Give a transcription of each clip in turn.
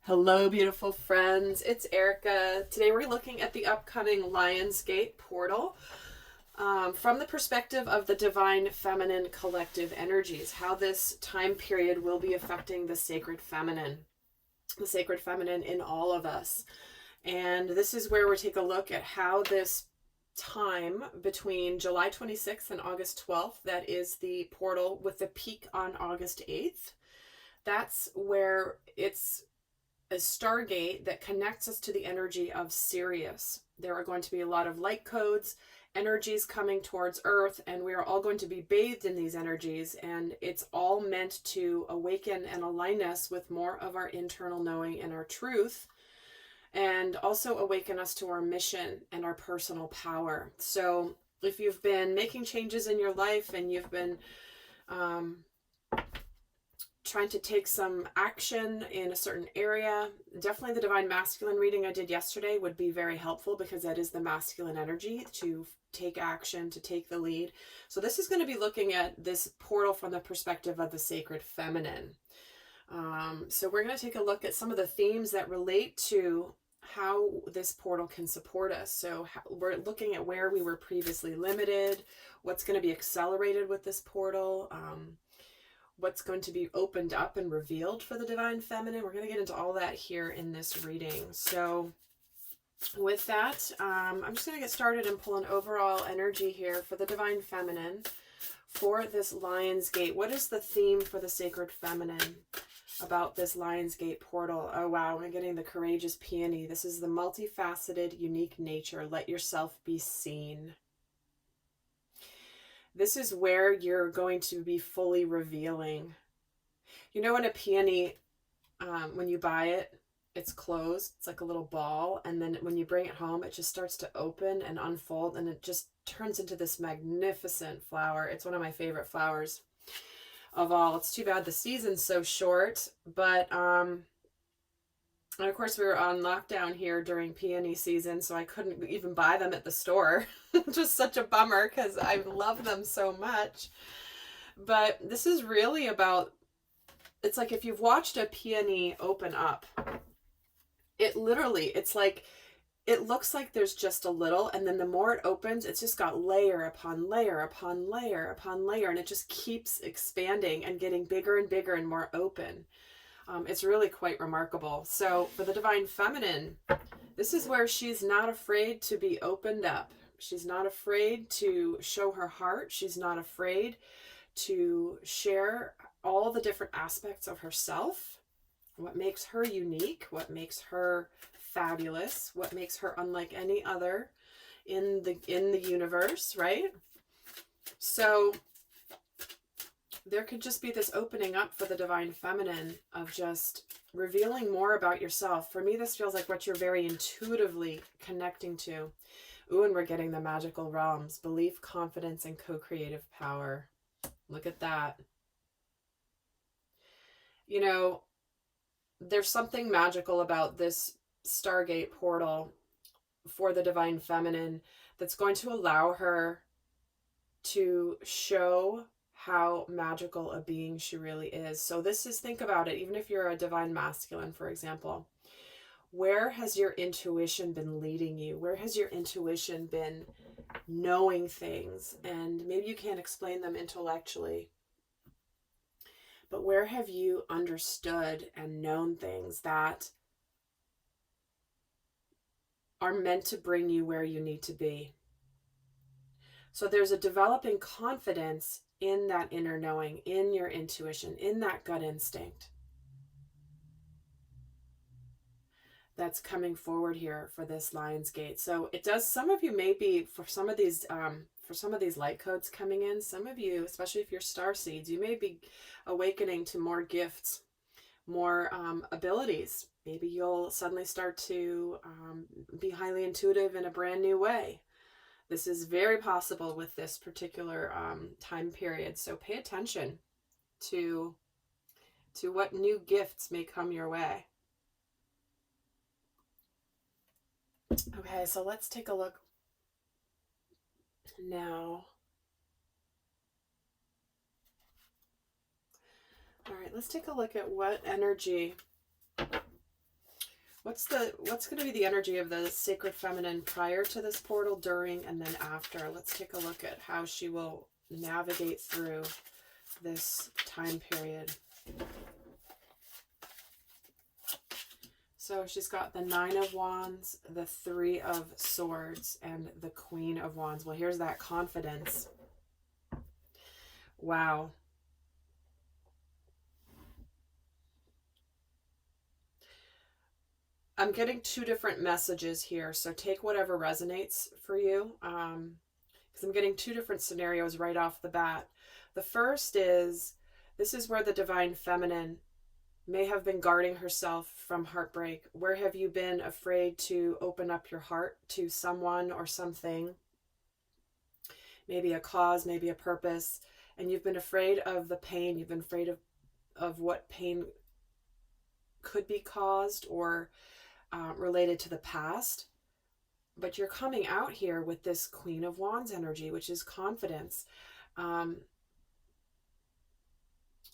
Hello, beautiful friends. It's Erika. Today we're looking at the upcoming Lionsgate portal from the perspective of the divine feminine collective energies, how this time period will be affecting the sacred feminine in all of us. And this is where we take a look at how this time between July 26th and August 12th, that is the portal with the peak on August 8th. That's where it's a stargate that connects us to the energy of Sirius. There are going to be a lot of light codes, energies coming towards Earth, and we are all going to be bathed in these energies, and it's all meant to awaken and align us with more of our internal knowing and our truth, and also awaken us to our mission and our personal power. So if you've been making changes in your life and you've been trying to take some action in a certain area, definitely the divine masculine reading I did yesterday would be very helpful, because that is the masculine energy to take action, to take the lead. So this is going to be looking at this portal from the perspective of the sacred feminine. So we're going to take a look at some of the themes that relate to how this portal can support us. So we're looking at where we were previously limited, what's going to be accelerated with this portal, what's going to be opened up and revealed for the divine feminine. We're going to get into all that here in this reading. So with that, I'm just going to get started and pull an overall energy here for the divine feminine for this Lionsgate. What is the theme for the sacred feminine about this Lionsgate portal? Oh wow, I'm getting the courageous peony. This is the multifaceted, unique nature. Let yourself be seen. This is where you're going to be fully revealing. You know, in a peony, when you buy it, it's closed. It's like a little ball. And then when you bring it home, it just starts to open and unfold. And it just turns into this magnificent flower. It's one of my favorite flowers of all. It's too bad the season's so short. But, and of course, we were on lockdown here during peony season, so I couldn't even buy them at the store. Just such a bummer, because I love them so much. But this is really about, it's like if you've watched a peony open up, it literally, it's like, it looks like there's just a little, and then the more it opens, it's just got layer upon layer upon layer upon layer, and it just keeps expanding and getting bigger and bigger and more open. It's really quite remarkable. So for the divine feminine, this is where she's not afraid to be opened up. She's not afraid to show her heart. She's not afraid to share all the different aspects of herself, what makes her unique, what makes her fabulous, what makes her unlike any other in the universe, right? So there could just be this opening up for the divine feminine of just revealing more about yourself. For me, this feels like what you're very intuitively connecting to. Ooh, and we're getting the magical realms: belief, confidence, and co-creative power. Look at that. You know, there's something magical about this Stargate portal for the divine feminine that's going to allow her to show how magical a being she really is. So this is, think about it, even if you're a divine masculine, for example, where has your intuition been leading you? Where has your intuition been knowing things? And maybe you can't explain them intellectually, but where have you understood and known things that are meant to bring you where you need to be? So there's a developing confidence in that inner knowing, in your intuition, in that gut instinct that's coming forward here for this Lionsgate. So it does, some of you may be, for some of these light codes coming in, some of you, especially if you're star seeds, you may be awakening to more gifts, more abilities. Maybe you'll suddenly start to be highly intuitive in a brand new way. This is very possible with this particular time period. So pay attention to what new gifts may come your way. Okay, so let's take a look now. All right, let's take a look at what energy What's going to be the energy of the sacred feminine prior to this portal, during, and then after? Let's take a look at how she will navigate through this time period. So she's got the 9 of Wands, the 3 of Swords, and the Queen of Wands. Well, here's that confidence. Wow. I'm getting 2 different messages here, so take whatever resonates for you, because I'm getting 2 different scenarios right off the bat. The first is, this is where the divine feminine may have been guarding herself from heartbreak. Where have you been afraid to open up your heart to someone or something? Maybe a cause, maybe a purpose. And you've been afraid of the pain. You've been afraid of what pain could be caused or related to the past. But you're coming out here with this Queen of Wands energy, which is confidence.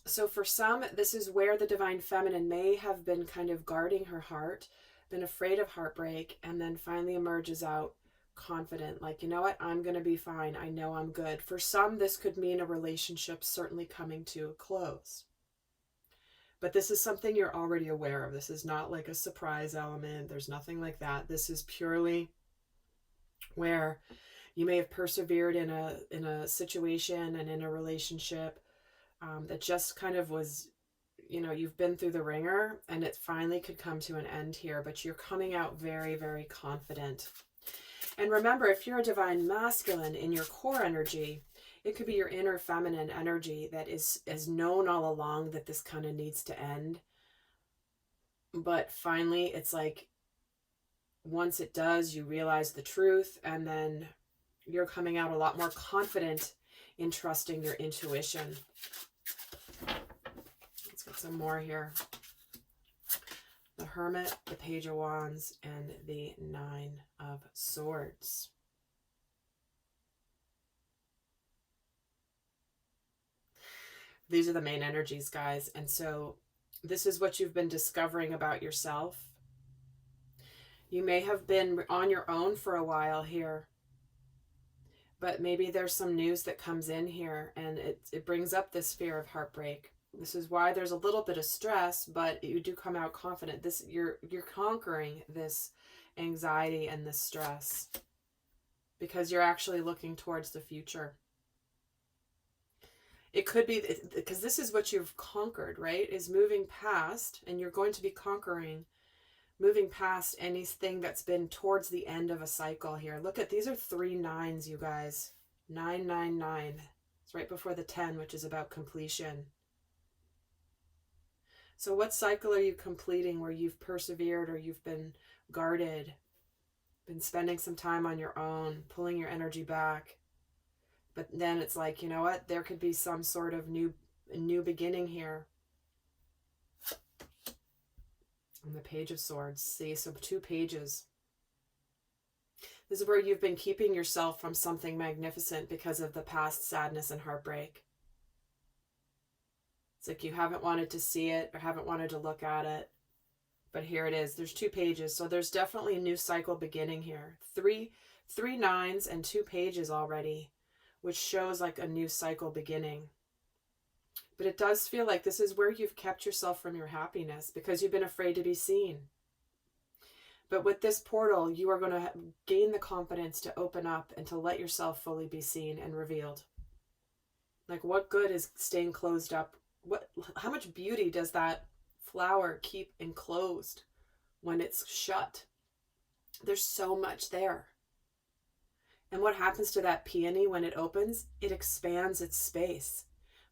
So for some, this is where the divine feminine may have been kind of guarding her heart, been afraid of heartbreak, and then finally emerges out confident, like, you know what, I'm going to be fine. I know I'm good. For some, this could mean a relationship certainly coming to a close. But this is something you're already aware of. This is not like a surprise element. There's nothing like that. This is purely where you may have persevered in a situation and in a relationship that just kind of was, you know, you've been through the ringer and it finally could come to an end here, but you're coming out very, very confident. And remember, if you're a divine masculine in your core energy, it could be your inner feminine energy that is known all along that this kind of needs to end. But finally, it's like, once it does, you realize the truth, and then you're coming out a lot more confident in trusting your intuition. Let's get some more here. The Hermit, the Page of Wands, and the 9 of Swords. These are the main energies, guys. And so this is what you've been discovering about yourself. You may have been on your own for a while here, but maybe there's some news that comes in here and it brings up this fear of heartbreak. This is why there's a little bit of stress, but you do come out confident. You're conquering this anxiety and this stress because you're actually looking towards the future. It could be because this is what you've conquered, right? Is moving past, and you're going to be conquering, moving past anything that's been towards the end of a cycle here. Look at, these are 3 9s, you guys. 999. It's right before the 10, which is about completion. So what cycle are you completing where you've persevered or you've been guarded, been spending some time on your own, pulling your energy back? But then it's like, you know what? There could be some sort of new beginning here. On the Page of Swords. See, so 2 pages. This is where you've been keeping yourself from something magnificent because of the past sadness and heartbreak. It's like you haven't wanted to see it or haven't wanted to look at it. But here it is. There's 2 pages. So there's definitely a new cycle beginning here. Three 9s and 2 pages already, which shows like a new cycle beginning. But it does feel like this is where you've kept yourself from your happiness because you've been afraid to be seen. But with this portal, you are going to gain the confidence to open up and to let yourself fully be seen and revealed. Like, what good is staying closed up? How much beauty does that flower keep enclosed when it's shut? There's so much there. And what happens to that peony when it opens? It expands its space.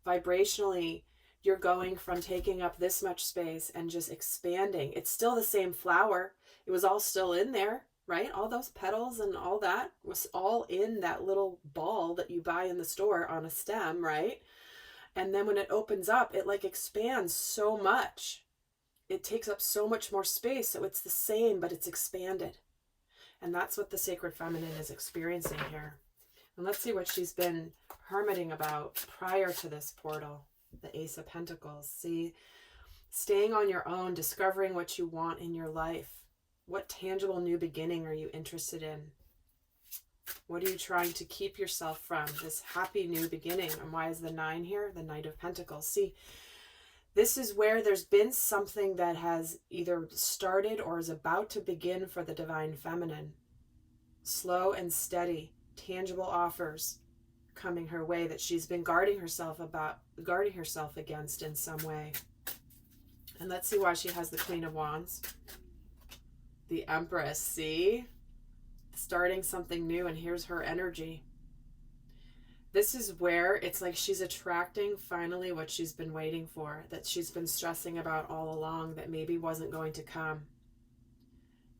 Vibrationally, you're going from taking up this much space and just expanding. It's still the same flower. It was all still in there, right? All those petals and all that was all in that little ball that you buy in the store on a stem, right? And then when it opens up, it like expands so much. It takes up so much more space. So it's the same, but it's expanded. And that's what the sacred feminine is experiencing here. And let's see what she's been hermiting about prior to this portal. The Ace of Pentacles. See, staying on your own, discovering what you want in your life. What tangible new beginning are you interested in? What are you trying to keep yourself from? This happy new beginning. And why is the 9 here? The Knight of Pentacles. See, this is where there's been something that has either started or is about to begin for the Divine Feminine. Slow and steady, tangible offers coming her way that she's been guarding herself against in some way. And let's see why she has the Queen of Wands. The Empress, see? Starting something new, and here's her energy. This is where it's like she's attracting finally what she's been waiting for, that she's been stressing about all along, that maybe wasn't going to come.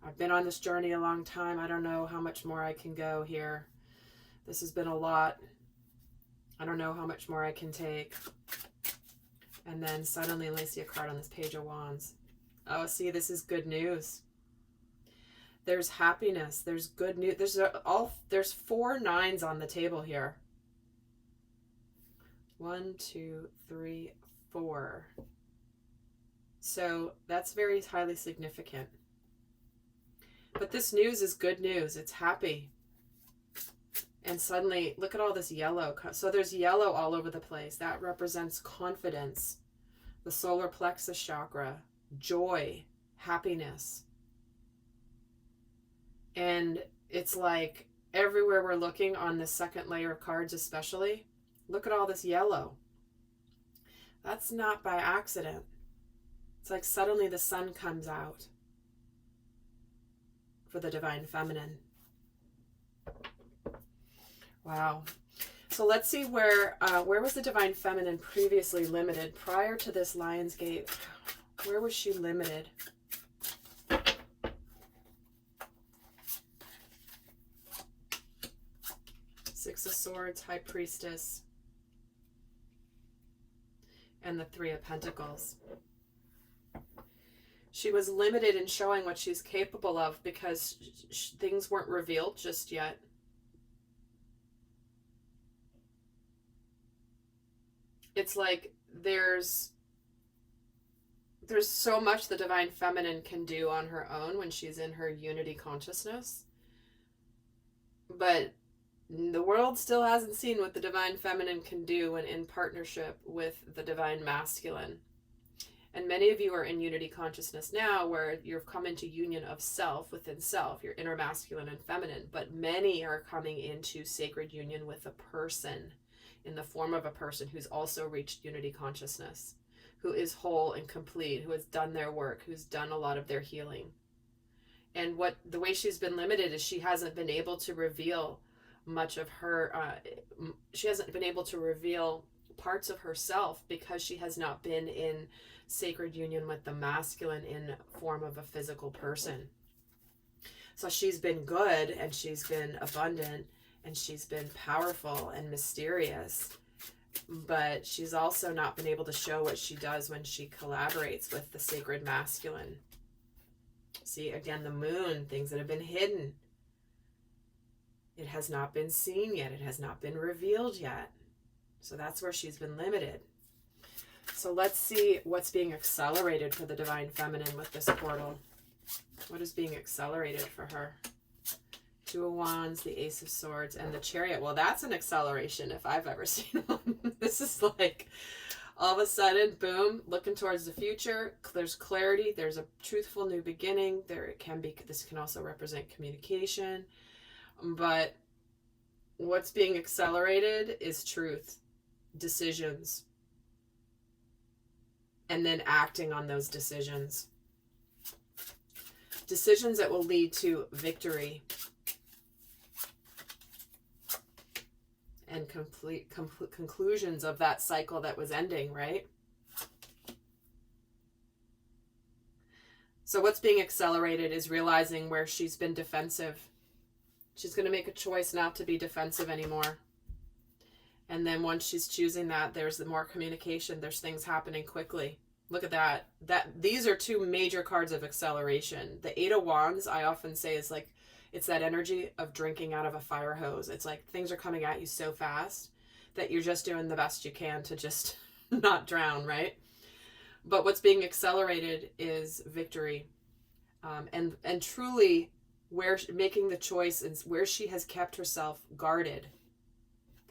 I've been on this journey a long time. I don't know how much more I can go here. This has been a lot. I don't know how much more I can take. And then suddenly I see a card on this Page of Wands. Oh, see, this is good news. There's happiness. There's good news. There's 4 9s on the table here. 1, 2, 3, 4. So that's very highly significant. But this news is good news. It's happy. And suddenly, look at all this yellow. So there's yellow all over the place. That represents confidence, the solar plexus chakra, joy, happiness. And it's like everywhere we're looking on the second layer of cards especially, look at all this yellow. That's not by accident. It's like suddenly the sun comes out for the Divine Feminine. Wow. So let's see where was the Divine Feminine previously limited? Prior to this Lionsgate, where was she limited? Six of Swords, High Priestess, and the 3 of Pentacles. She was limited in showing what she's capable of because things weren't revealed just yet. It's like there's so much the Divine Feminine can do on her own when she's in her unity consciousness. But the world still hasn't seen what the Divine Feminine can do when in partnership with the Divine Masculine. And many of you are in unity consciousness now, where you've come into union of self within self, your inner masculine and feminine. But many are coming into sacred union with a person, in the form of a person who's also reached unity consciousness, who is whole and complete, who has done their work, who's done a lot of their healing. And the way she's been limited is she hasn't been able to reveal much of her, she hasn't been able to reveal parts of herself because she has not been in sacred union with the masculine in form of a physical person. So she's been good, and she's been abundant, and she's been powerful and mysterious, but she's also not been able to show what she does when she collaborates with the sacred masculine. See, again, the moon, things that have been hidden. It has not been seen yet. It has not been revealed yet. So that's where she's been limited. So let's see what's being accelerated for the Divine Feminine with this portal. What is being accelerated for her? 2 of Wands, the Ace of Swords, and the Chariot. Well, that's an acceleration if I've ever seen one. This is like all of a sudden, boom, looking towards the future. There's clarity. There's a truthful new beginning. This can also represent communication. But what's being accelerated is truth, decisions, and then acting on those decisions. Decisions that will lead to victory and complete conclusions of that cycle that was ending, right? So what's being accelerated is realizing where she's been defensive. She's going to make a choice not to be defensive anymore. And then once she's choosing that, there's the more communication. There's things happening quickly. Look at that. These are 2 major cards of acceleration. The 8 of Wands, I often say, is like, it's that energy of drinking out of a fire hose. It's like things are coming at you so fast that you're just doing the best you can to just not drown, right? But what's being accelerated is victory. and truly where making the choice and where she has kept herself guarded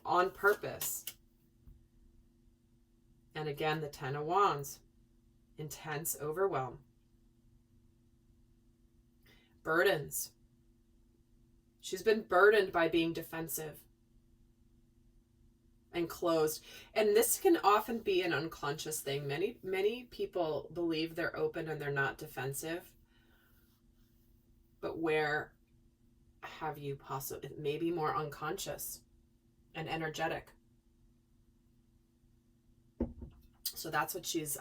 on purpose. And again, the 10 of Wands, intense overwhelm. Burdens. She's been burdened by being defensive and closed. And this can often be an unconscious thing. Many people believe they're open and they're not defensive. But where have you possibly, maybe more unconscious and energetic? So that's what she's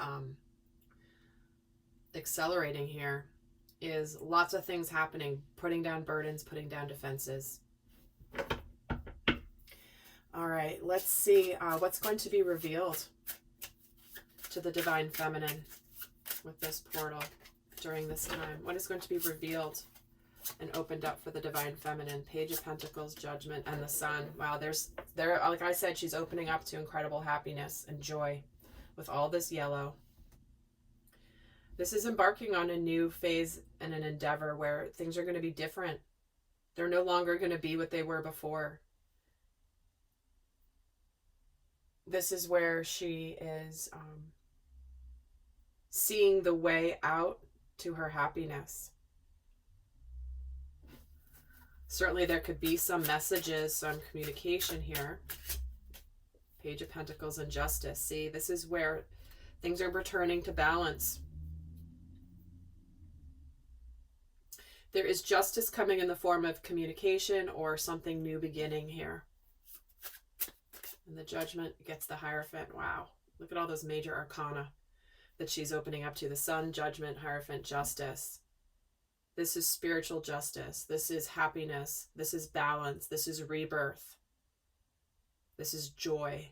accelerating here, is lots of things happening, putting down burdens, putting down defenses. All right, let's see what's going to be revealed to the divine feminine with this portal during this time. What is going to be revealed and opened up for the divine feminine? Page of Pentacles, Judgment, and the Sun. Wow, like I said, she's opening up to incredible happiness and joy with all this yellow. This is embarking on a new phase and an endeavor where things are going to be different. They're no longer going to be what they were before. This is where she is seeing the way out to her happiness. Certainly there could be some messages, some communication here. Page of Pentacles and Justice. See, this is where things are returning to balance. There is justice coming in the form of communication or something new beginning here. And the Judgment gets the Hierophant. Wow. Look at all those major arcana that she's opening up to. The Sun, Judgment, Hierophant, Justice. This is spiritual justice. This is happiness. This is balance. This is rebirth. This is joy.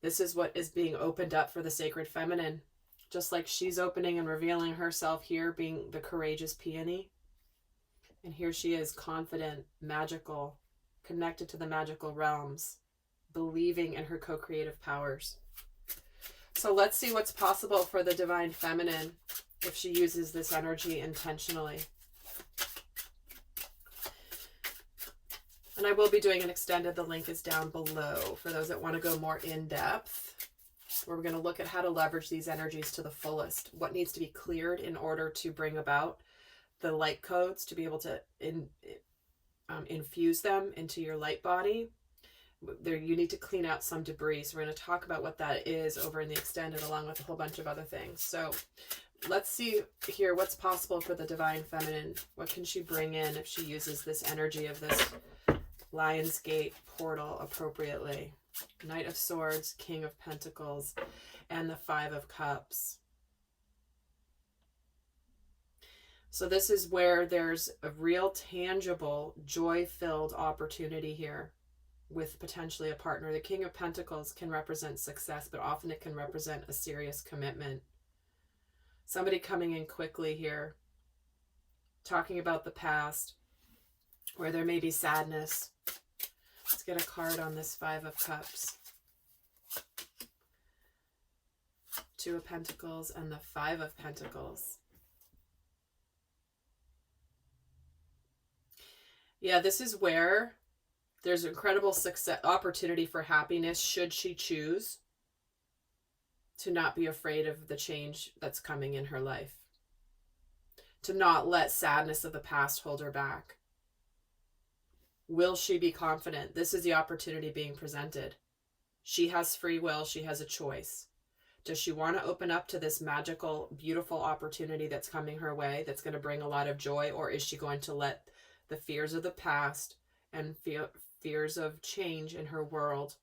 This is what is being opened up for the sacred feminine. Just like she's opening and revealing herself here, being the courageous peony. And here she is, confident, magical, connected to the magical realms, believing in her co-creative powers. So let's see what's possible for the divine feminine if she uses this energy intentionally. And I will be doing an extended. The link is down below for those that want to go more in depth, where we're going to look at how to leverage these energies to the fullest. What needs to be cleared in order to bring about the light codes, to be able to infuse them into your light body. There, you need to clean out some debris. So we're going to talk about what that is over in the extended, along with a whole bunch of other things. So let's see here what's possible for the divine feminine. What can she bring in if she uses this energy of this Lionsgate portal appropriately? Knight of Swords, King of Pentacles, and the Five of Cups. So this is where there's a real tangible, joy-filled opportunity here with potentially a partner. The King of Pentacles can represent success, but often it can represent a serious commitment. Somebody coming in quickly here, talking about the past, where there may be sadness. Let's get a card on this Five of Cups. Two of Pentacles and the Five of Pentacles. Yeah, this is where there's incredible success, opportunity for happiness, should she choose to not be afraid of the change that's coming in her life. To not let sadness of the past hold her back. Will she be confident? This is the opportunity being presented. She has free will. She has a choice. Does she want to open up to this magical, beautiful opportunity that's coming her way, that's going to bring a lot of joy? Or is she going to let the fears of the past and fears of change in her world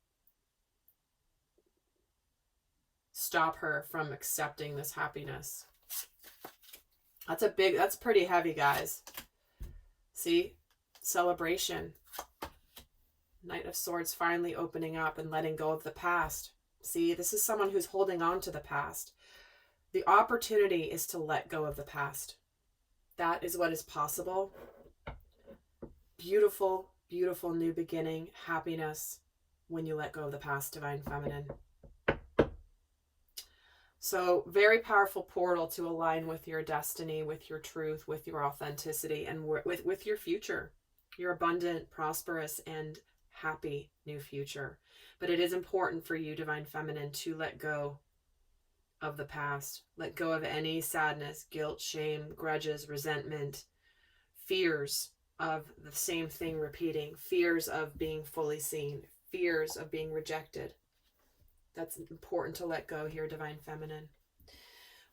stop her from accepting this happiness? That's pretty heavy, guys. See? Celebration. Knight of Swords finally opening up and letting go of the past. See, this is someone who's holding on to the past. The opportunity is to let go of the past. That is what is possible. Beautiful, beautiful new beginning, happiness when you let go of the past, divine feminine. So very powerful portal to align with your destiny, with your truth, with your authenticity, and with your future, your abundant, prosperous, and happy new future. But it is important for you, Divine Feminine, to let go of the past. Let go of any sadness, guilt, shame, grudges, resentment, fears of the same thing repeating, fears of being fully seen, fears of being rejected. That's important to let go here, Divine Feminine.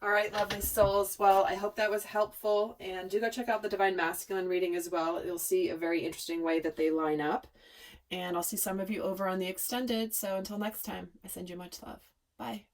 All right, lovely souls. Well, I hope that was helpful. And do go check out the Divine Masculine reading as well. You'll see a very interesting way that they line up. And I'll see some of you over on the extended. So until next time, I send you much love. Bye.